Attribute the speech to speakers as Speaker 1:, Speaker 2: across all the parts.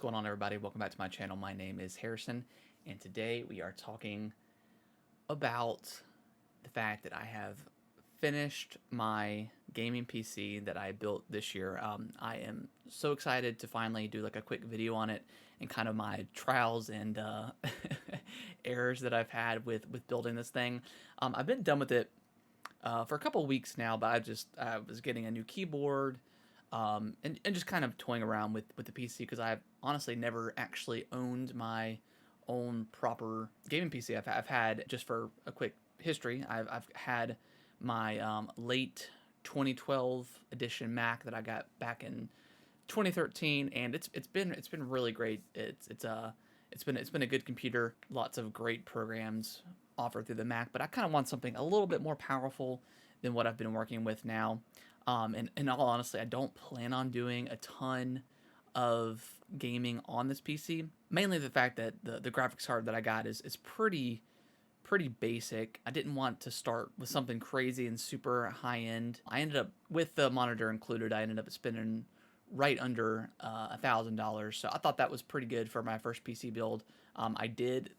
Speaker 1: going on, everybody? Welcome back to my channel. My name is Harrison, and today we are talking about the fact that I have finished my gaming PC that I built this year. I am so excited to finally do like a quick video on it and kind of my trials and errors that I've had with building this thing. I've been done with it for a couple weeks now, but I was getting a new keyboard, and just kind of toying around with the PC because I've honestly never actually owned my own proper gaming PC. I've had, just for a quick history, I've had my late 2012 edition Mac that I got back in 2013, and it's been really great. It's been a good computer, lots of great programs offered through the Mac, but I kind of want something a little bit more powerful than what I've been working with now. And in all honesty, I don't plan on doing a ton of gaming on this PC. Mainly the fact that the graphics card that I got is pretty basic. I didn't want to start with something crazy and super high end. I ended up, with the monitor included, I ended up spending right under $1,000. So I thought that was pretty good for my first PC build. I did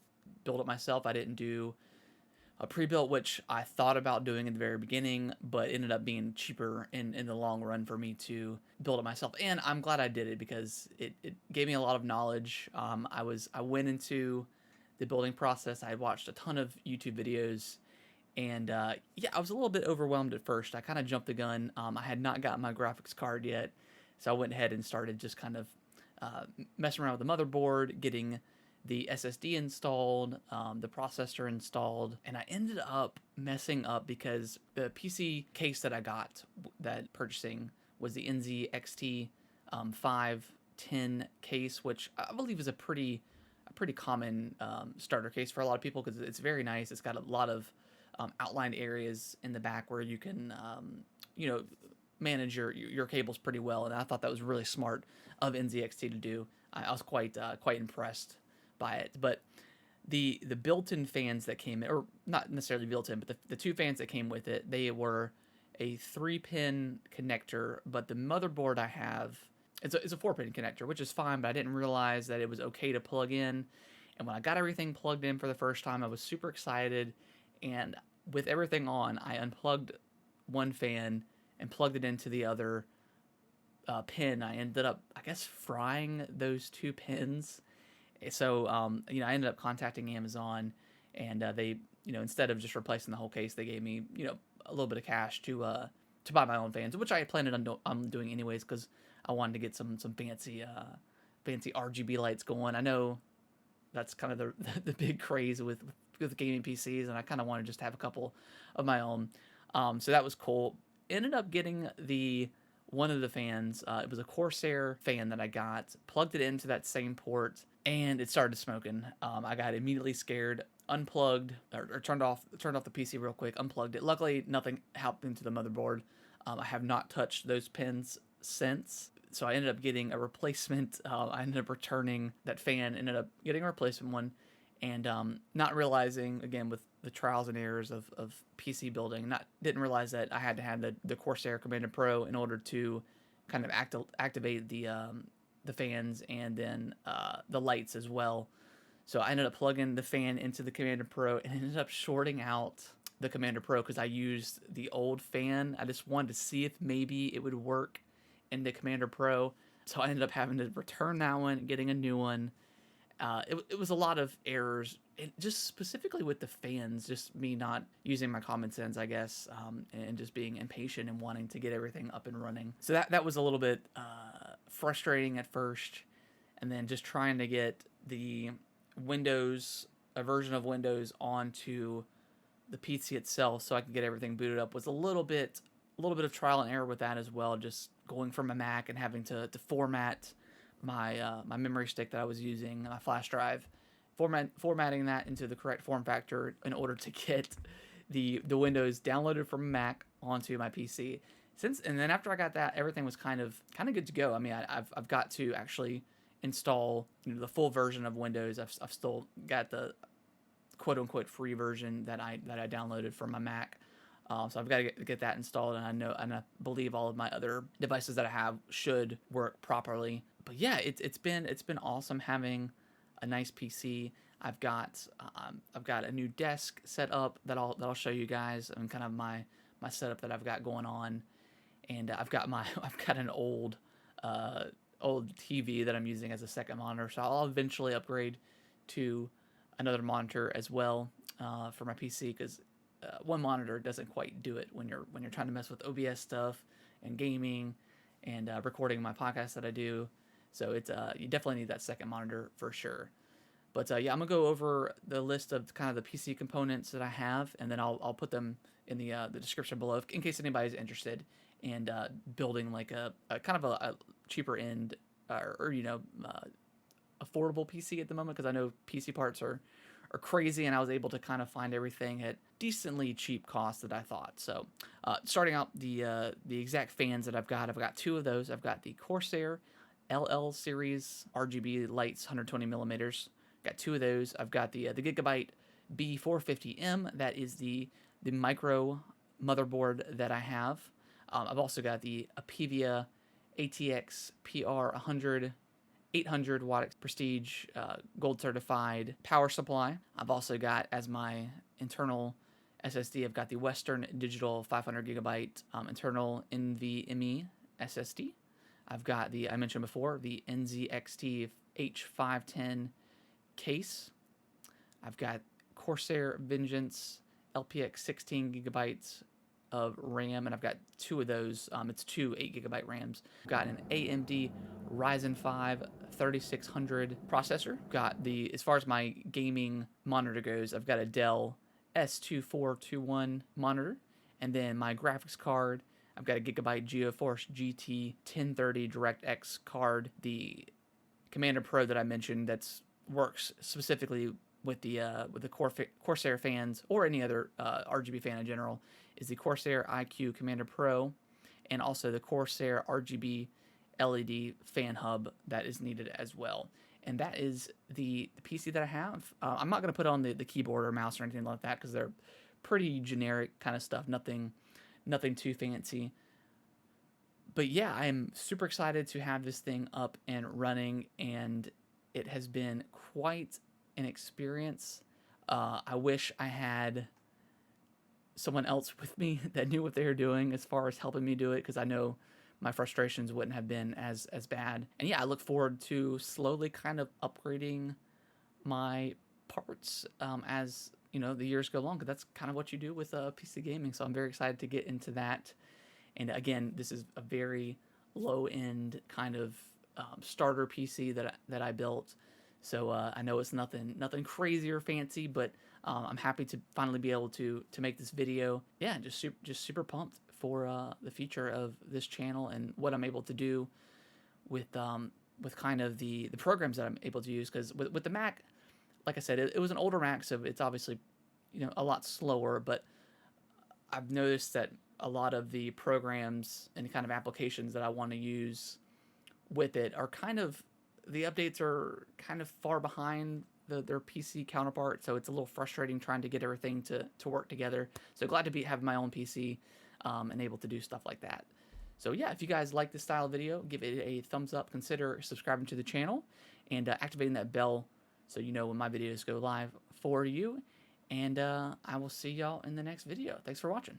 Speaker 1: build it myself. I didn't do a pre-built, which I thought about doing in the very beginning, but ended up being cheaper in the long run for me to build it myself. And I'm glad I did it because it gave me a lot of knowledge. I went into the building process. I had watched a ton of YouTube videos, and yeah, I was a little bit overwhelmed at first. I kind of jumped the gun. I had not gotten my graphics card yet, so I went ahead and started just kind of messing around with the motherboard, getting the SSD installed, the processor installed, and I ended up messing up because the PC case that I got, that purchasing, was the NZXT 510 case, which I believe is a pretty common starter case for a lot of people because it's very nice. It's got a lot of outlined areas in the back where you can, you know, manage your cables pretty well, and I thought that was really smart of NZXT to do. I was quite impressed by it. But the built-in fans that came in, or not necessarily built-in, but the two fans that came with it, they were a 3-pin connector, but the motherboard I have, it's a 4-pin connector, which is fine, but I didn't realize that it was okay to plug in. And when I got everything plugged in for the first time, I was super excited, and with everything on, I unplugged one fan and plugged it into the other pin. I ended up, I guess, frying those two pins. So, I ended up contacting Amazon, and they, instead of just replacing the whole case, they gave me, a little bit of cash to buy my own fans, which I planned on doing anyways, because I wanted to get some fancy RGB lights going. I know that's kind of the big craze with gaming PCs, and I kind of want to just have a couple of my own. So that was cool. Ended up getting one of the fans. It was a Corsair fan that I got, plugged it into that same port, and it started smoking. I got immediately scared, unplugged, or turned off the PC real quick, unplugged it. Luckily, nothing happened to the motherboard. I have not touched those pins since, so I ended up getting a replacement. I ended up returning that fan, ended up getting a replacement one, and not realizing, again, with the trials and errors of PC building, didn't realize that I had to have the Corsair Commander Pro in order to kind of activate the fans and then the lights as well. So I ended up plugging the fan into the Commander Pro and ended up shorting out the Commander Pro because I used the old fan. I just wanted to see if maybe it would work in the Commander Pro. So I ended up having to return that one, getting a new one. It was a lot of errors, just specifically with the fans, just me not using my common sense, I guess, and just being impatient and wanting to get everything up and running. So that was a little bit frustrating at first, and then just trying to get a version of Windows onto the PC itself so I could get everything booted up was a little bit of trial and error with that as well, just going from a Mac and having to format my memory stick that I was using, my flash drive, formatting that into the correct form factor in order to get the Windows downloaded from a Mac onto my PC. And then after I got that, everything was kind of good to go. I mean, I've got to actually install the full version of Windows. I've still got the quote unquote free version that I downloaded from my Mac. So I've got to get that installed, and I believe all of my other devices that I have should work properly. but yeah, it's been awesome having a nice PC. I've got a new desk set up that I'll show you guys, and kind of my setup that I've got going on. And I've got my I've got an uh, old TV that I'm using as a second monitor, so I'll eventually upgrade to another monitor as well for my PC, because one monitor doesn't quite do it when you're trying to mess with OBS stuff and gaming and recording my podcast that I do. So it's you definitely need that second monitor for sure. But yeah, I'm gonna go over the list of kind of the PC components that I have, and then I'll put them in the description below in case anybody's interested in building like a kind of a cheaper end or affordable PC at the moment, because I know PC parts are crazy, and I was able to kind of find everything at decently cheap cost that I thought. So starting out the exact fans that I've got two of those. I've got the Corsair LL series RGB lights, 120 millimeters. Got two of those. I've got the Gigabyte B450M. That is the micro motherboard that I have. I've also got the Apevia ATX PR100 800 watt prestige gold certified power supply. I've also got, as my internal SSD, I've got the Western Digital 500 gigabyte internal NVMe SSD. I've got I mentioned before, the NZXT H510 case. I've got Corsair Vengeance LPX 16 gigabytes of RAM, and I've got two of those. It's two 8 gigabyte RAMs. I've got an AMD Ryzen 5 3600 processor. Got as far as my gaming monitor goes, I've got a Dell S2421 monitor, and then my graphics card, I've got a Gigabyte GeForce GT 1030 DirectX card. The Commander Pro that I mentioned works specifically with the Corsair fans, or any other RGB fan in general, is the Corsair iCUE Commander Pro, and also the Corsair RGB LED fan hub that is needed as well. And that is the PC that I have. I'm not going to put on the keyboard or mouse or anything like that, because they're pretty generic kind of stuff, nothing too fancy. But yeah, I am super excited to have this thing up and running, and it has been quite an experience. I wish I had someone else with me that knew what they were doing as far as helping me do it, because I know my frustrations wouldn't have been as bad. And yeah, I look forward to slowly kind of upgrading my parts as the years go along, because that's kind of what you do with PC gaming. So I'm very excited to get into that. And again, this is a very low end kind of starter PC that I built. So I know it's nothing crazy or fancy, but I'm happy to finally be able to make this video. Yeah, just super pumped for the future of this channel and what I'm able to do with kind of the programs that I'm able to use. Because with the Mac, like I said, it was an older Mac, so it's obviously a lot slower. But I've noticed that a lot of the programs and kind of applications that I want to use with it are the updates are kind of far behind their PC counterpart, so it's a little frustrating trying to get everything to work together. So glad to have my own PC and able to do stuff like that. So yeah, if you guys like this style of video, give it a thumbs up, consider subscribing to the channel, and activating that bell so you know when my videos go live for you. And I will see y'all in the next video. Thanks for watching.